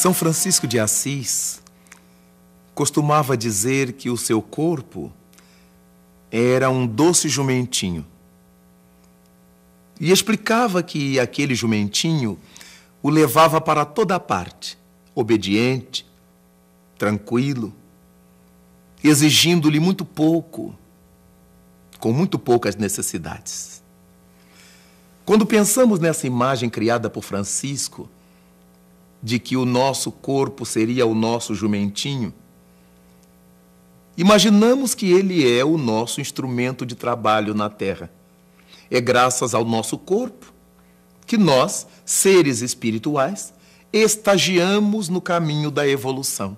São Francisco de Assis costumava dizer que o seu corpo era um doce jumentinho. E explicava que aquele jumentinho o levava para toda parte, obediente, tranquilo, exigindo-lhe muito pouco, com muito poucas necessidades. Quando pensamos nessa imagem criada por Francisco, de que o nosso corpo seria o nosso jumentinho, imaginamos que ele é o nosso instrumento de trabalho na Terra. É graças ao nosso corpo que nós, seres espirituais, estagiamos no caminho da evolução.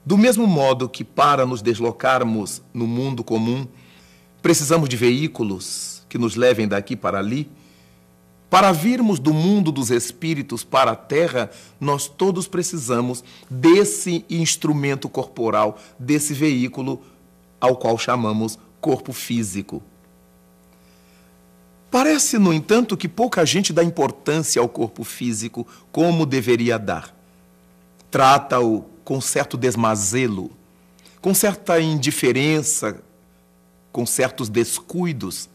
Do mesmo modo que para nos deslocarmos no mundo comum, precisamos de veículos que nos levem daqui para ali, para virmos do mundo dos espíritos para a Terra, nós todos precisamos desse instrumento corporal, desse veículo ao qual chamamos corpo físico. Parece, no entanto, que pouca gente dá importância ao corpo físico como deveria dar. Trata-o com certo desmazelo, com certa indiferença, com certos descuidos.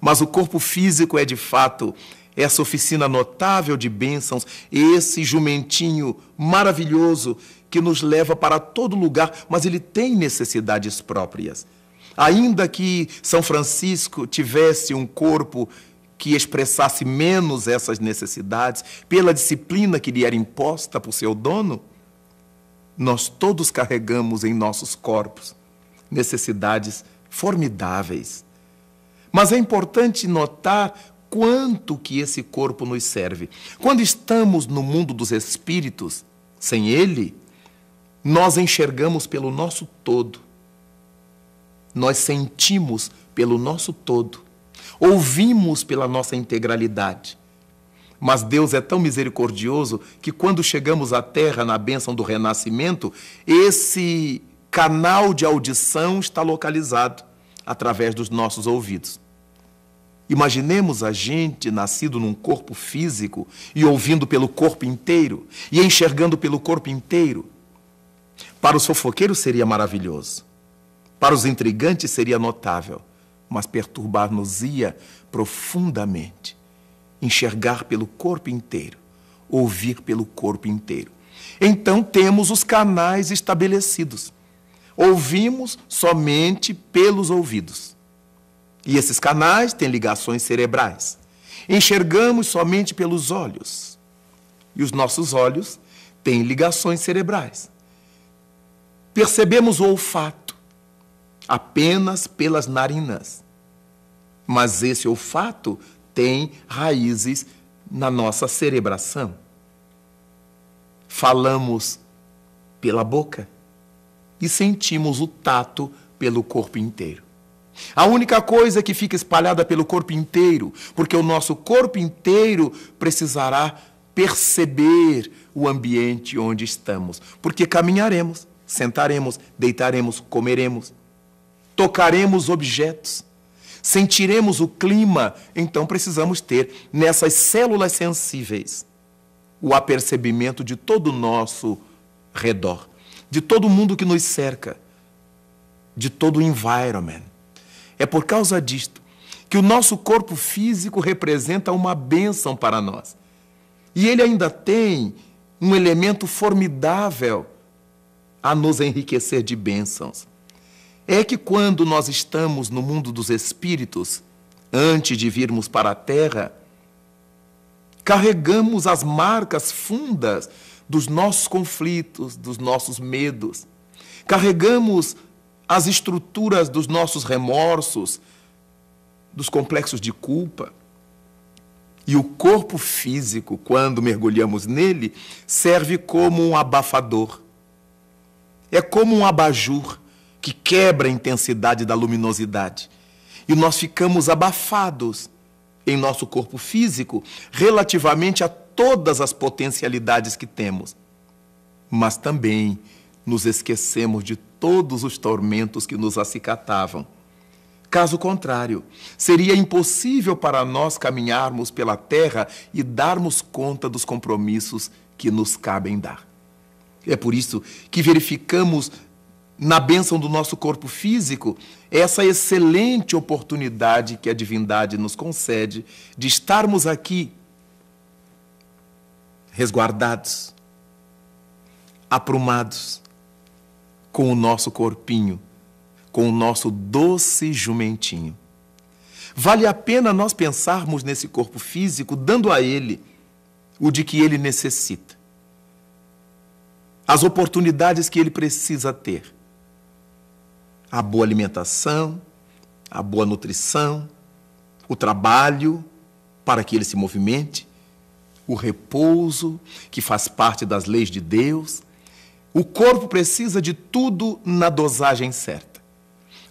Mas o corpo físico é, de fato, essa oficina notável de bênçãos, esse jumentinho maravilhoso que nos leva para todo lugar, mas ele tem necessidades próprias. Ainda que São Francisco tivesse um corpo que expressasse menos essas necessidades, pela disciplina que lhe era imposta por seu dono, nós todos carregamos em nossos corpos necessidades formidáveis. Mas é importante notar quanto que esse corpo nos serve. Quando estamos no mundo dos espíritos, sem ele, nós enxergamos pelo nosso todo. Nós sentimos pelo nosso todo. Ouvimos pela nossa integralidade. Mas Deus é tão misericordioso que quando chegamos à Terra na bênção do renascimento, esse canal de audição está localizado através dos nossos ouvidos. Imaginemos a gente nascido num corpo físico e ouvindo pelo corpo inteiro e enxergando pelo corpo inteiro. Para os fofoqueiros seria maravilhoso. Para os intrigantes seria notável, mas perturbar-nos-ia profundamente. Enxergar pelo corpo inteiro, ouvir pelo corpo inteiro. Então temos os canais estabelecidos. Ouvimos somente pelos ouvidos. E esses canais têm ligações cerebrais. Enxergamos somente pelos olhos. E os nossos olhos têm ligações cerebrais. Percebemos o olfato apenas pelas narinas. Mas esse olfato tem raízes na nossa cerebração. Falamos pela boca e sentimos o tato pelo corpo inteiro. A única coisa que fica espalhada pelo corpo inteiro, porque o nosso corpo inteiro precisará perceber o ambiente onde estamos, porque caminharemos, sentaremos, deitaremos, comeremos, tocaremos objetos, sentiremos o clima, então precisamos ter nessas células sensíveis o apercebimento de todo o nosso redor, de todo o mundo que nos cerca, de todo o environment. É por causa disto que o nosso corpo físico representa uma bênção para nós. E ele ainda tem um elemento formidável a nos enriquecer de bênçãos. É que quando nós estamos no mundo dos espíritos, antes de virmos para a Terra, carregamos as marcas fundas dos nossos conflitos, dos nossos medos. Carregamos as estruturas dos nossos remorsos, dos complexos de culpa. E o corpo físico, quando mergulhamos nele, serve como um abafador. É como um abajur que quebra a intensidade da luminosidade. E nós ficamos abafados em nosso corpo físico relativamente a todas as potencialidades que temos. Mas também nos esquecemos de todos os tormentos que nos acicatavam. Caso contrário, seria impossível para nós caminharmos pela terra e darmos conta dos compromissos que nos cabem dar. É por isso que verificamos na bênção do nosso corpo físico essa excelente oportunidade que a divindade nos concede de estarmos aqui resguardados, aprumados, com o nosso corpinho, com o nosso doce jumentinho. Vale a pena nós pensarmos nesse corpo físico, dando a ele o de que ele necessita, as oportunidades que ele precisa ter. A boa alimentação, a boa nutrição, o trabalho para que ele se movimente, o repouso, que faz parte das leis de Deus. O corpo precisa de tudo na dosagem certa.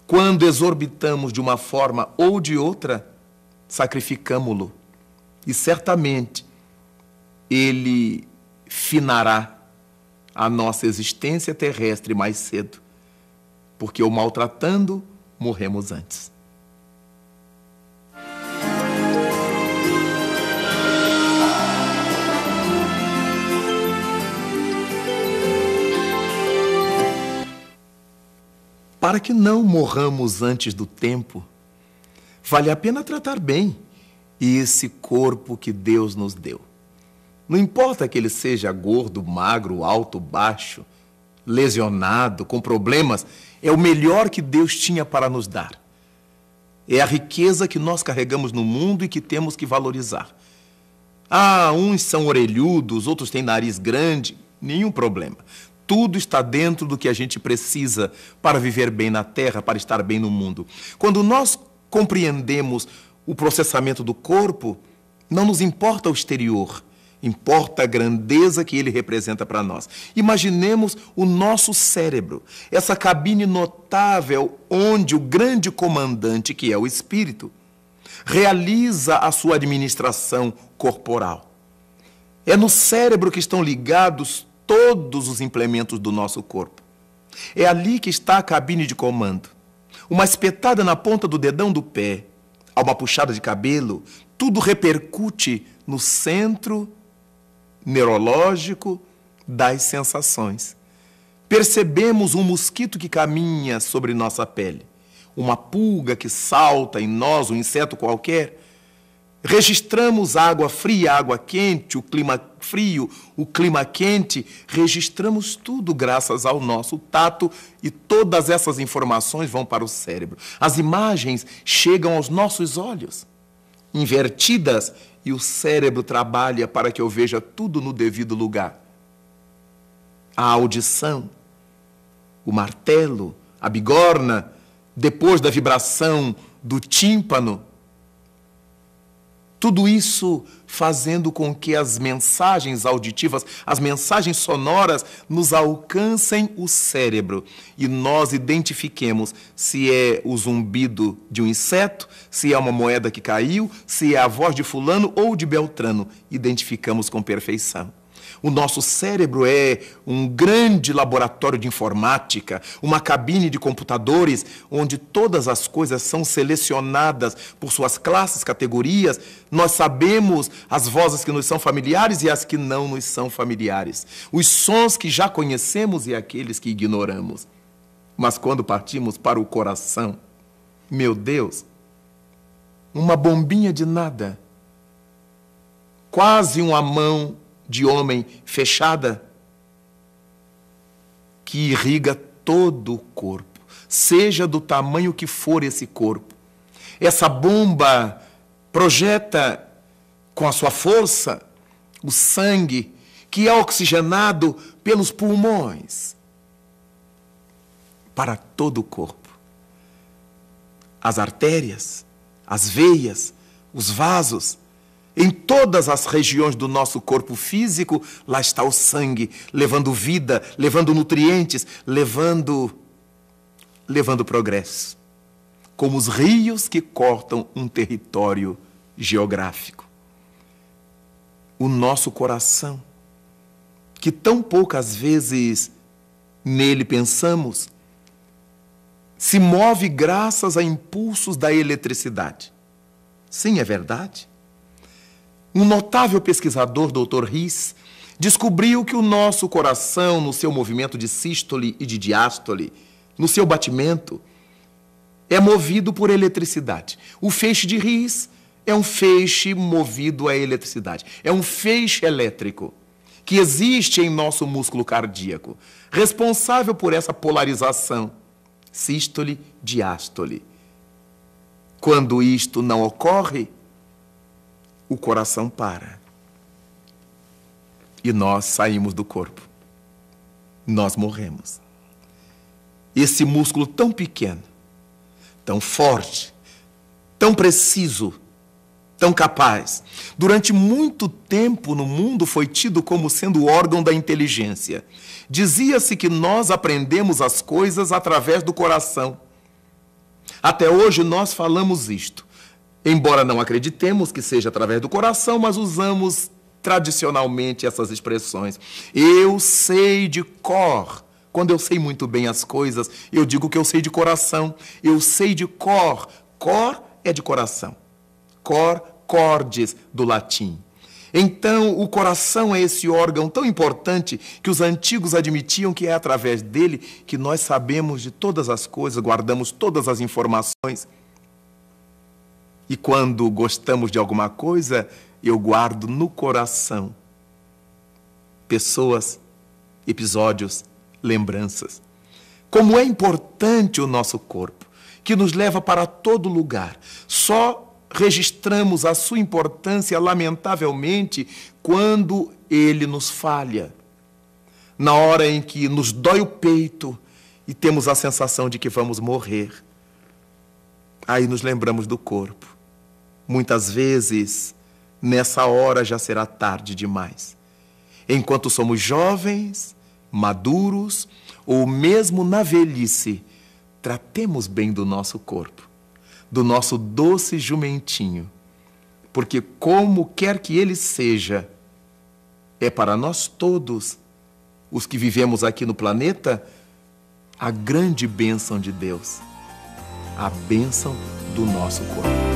Quando exorbitamos de uma forma ou de outra, sacrificamo-lo. E certamente ele finará a nossa existência terrestre mais cedo, porque o maltratando, morremos antes. Para que não morramos antes do tempo, vale a pena tratar bem esse corpo que Deus nos deu. Não importa que ele seja gordo, magro, alto, baixo, lesionado, com problemas, é o melhor que Deus tinha para nos dar. É a riqueza que nós carregamos no mundo e que temos que valorizar. Ah, uns são orelhudos, outros têm nariz grande, nenhum problema. Tudo está dentro do que a gente precisa para viver bem na terra, para estar bem no mundo. Quando nós compreendemos o processamento do corpo, não nos importa o exterior, importa a grandeza que ele representa para nós. Imaginemos o nosso cérebro, essa cabine notável onde o grande comandante, que é o espírito, realiza a sua administração corporal. É no cérebro que estão ligados todos os implementos do nosso corpo. É ali que está a cabine de comando. Uma espetada na ponta do dedão do pé, a uma puxada de cabelo, tudo repercute no centro neurológico das sensações. Percebemos um mosquito que caminha sobre nossa pele, uma pulga que salta em nós, um inseto qualquer. Registramos a água fria, a água quente, o clima frio, o clima quente. Registramos tudo graças ao nosso tato e todas essas informações vão para o cérebro. As imagens chegam aos nossos olhos, invertidas, e o cérebro trabalha para que eu veja tudo no devido lugar. A audição, o martelo, a bigorna, depois da vibração do tímpano, tudo isso fazendo com que as mensagens auditivas, as mensagens sonoras nos alcancem o cérebro e nós identifiquemos se é o zumbido de um inseto, se é uma moeda que caiu, se é a voz de fulano ou de Beltrano. Identificamos com perfeição. O nosso cérebro é um grande laboratório de informática, uma cabine de computadores onde todas as coisas são selecionadas por suas classes, categorias. Nós sabemos as vozes que nos são familiares e as que não nos são familiares, os sons que já conhecemos e aqueles que ignoramos. Mas quando partimos para o coração, meu Deus, uma bombinha de nada, quase uma mão de homem fechada, que irriga todo o corpo, seja do tamanho que for esse corpo. Essa bomba projeta com a sua força o sangue que é oxigenado pelos pulmões para todo o corpo. As artérias, as veias, os vasos Em todas as regiões do nosso corpo físico, lá está o sangue, levando vida, levando nutrientes, levando progresso. Como os rios que cortam um território geográfico. O nosso coração, que tão poucas vezes nele pensamos, se move graças a impulsos da eletricidade. Sim, é verdade. Um notável pesquisador, Dr. Riss, descobriu que o nosso coração, no seu movimento de sístole e de diástole, no seu batimento, é movido por eletricidade. O feixe de Riss é um feixe movido a eletricidade. É um feixe elétrico que existe em nosso músculo cardíaco, responsável por essa polarização, sístole, diástole. Quando isto não ocorre, o coração para. E nós saímos do corpo. Nós morremos. Esse músculo tão pequeno, tão forte, tão preciso, tão capaz, durante muito tempo no mundo foi tido como sendo o órgão da inteligência. Dizia-se que nós aprendemos as coisas através do coração. Até hoje nós falamos isto. Embora não acreditemos que seja através do coração, mas usamos tradicionalmente essas expressões. Eu sei de cor. Quando eu sei muito bem as coisas, eu digo que eu sei de coração. Eu sei de cor. Cor é de coração. Cor, cordis, do latim. Então, o coração é esse órgão tão importante que os antigos admitiam que é através dele que nós sabemos de todas as coisas, guardamos todas as informações. E quando gostamos de alguma coisa, eu guardo no coração pessoas, episódios, lembranças. Como é importante o nosso corpo, que nos leva para todo lugar. Só registramos a sua importância, lamentavelmente, quando ele nos falha. Na hora em que nos dói o peito e temos a sensação de que vamos morrer. Aí nos lembramos do corpo. Muitas vezes, nessa hora já será tarde demais. Enquanto somos jovens, maduros, ou mesmo na velhice, tratemos bem do nosso corpo, do nosso doce jumentinho, porque como quer que ele seja, é para nós todos, os que vivemos aqui no planeta, a grande bênção de Deus, a bênção do nosso corpo.